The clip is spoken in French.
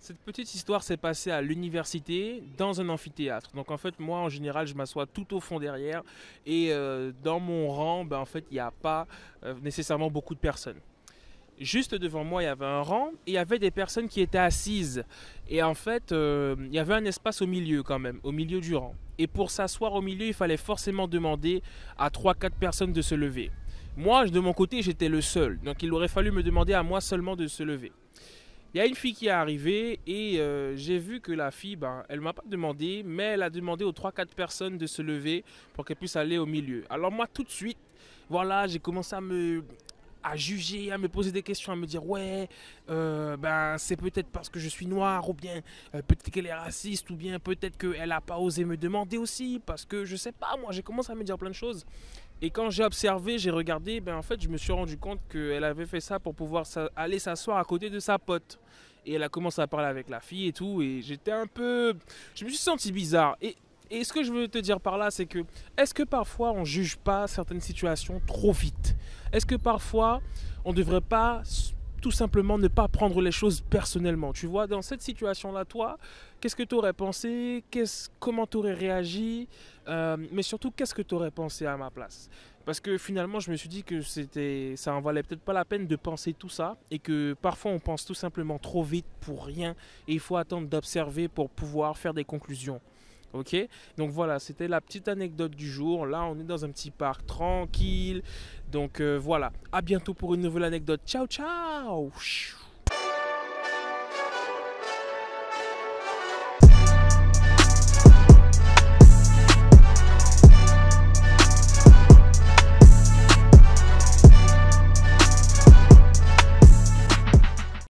Cette petite histoire s'est passée à l'université, dans un amphithéâtre. Donc en fait, moi en général, je m'assois tout au fond derrière et dans mon rang, ben, en fait, il n'y a pas nécessairement beaucoup de personnes. Juste devant moi, il y avait un rang et il y avait des personnes qui étaient assises. Et en fait, il y avait un espace au milieu quand même, au milieu du rang. Et pour s'asseoir au milieu, il fallait forcément demander à trois quatre personnes de se lever. Moi, de mon côté, j'étais le seul. Donc il aurait fallu me demander à moi seulement de se lever. Il y a une fille qui est arrivée et j'ai vu que la fille, ben, elle ne m'a pas demandé, mais elle a demandé aux trois quatre personnes de se lever pour qu'elle puisse aller au milieu. Alors moi, tout de suite, voilà, j'ai commencé à juger, à me poser des questions, à me dire ouais, ben c'est peut-être parce que je suis noir ou bien peut-être qu'elle est raciste ou bien peut-être qu'elle n'a pas osé me demander aussi parce que je sais pas, moi j'ai commencé à me dire plein de choses. Et quand j'ai observé, j'ai regardé, ben en fait je me suis rendu compte qu'elle avait fait ça pour pouvoir aller s'asseoir à côté de sa pote. Et elle a commencé à parler avec la fille et tout, et j'étais un peu... Je me suis senti bizarre. Et ce que je veux te dire par là, c'est que est-ce que parfois on juge pas certaines situations trop vite? Est-ce que parfois on ne devrait pas tout simplement ne pas prendre les choses personnellement? Tu vois, dans cette situation-là, toi, qu'est-ce que tu aurais pensé? Comment tu aurais réagi? Mais surtout, qu'est-ce que tu aurais pensé à ma place? Parce que finalement, je me suis dit que ça en valait peut-être pas la peine de penser tout ça et que parfois on pense tout simplement trop vite pour rien et il faut attendre d'observer pour pouvoir faire des conclusions. Ok, donc voilà, c'était la petite anecdote du jour. Là, on est dans un petit parc tranquille. Donc voilà, à bientôt pour une nouvelle anecdote. Ciao, ciao!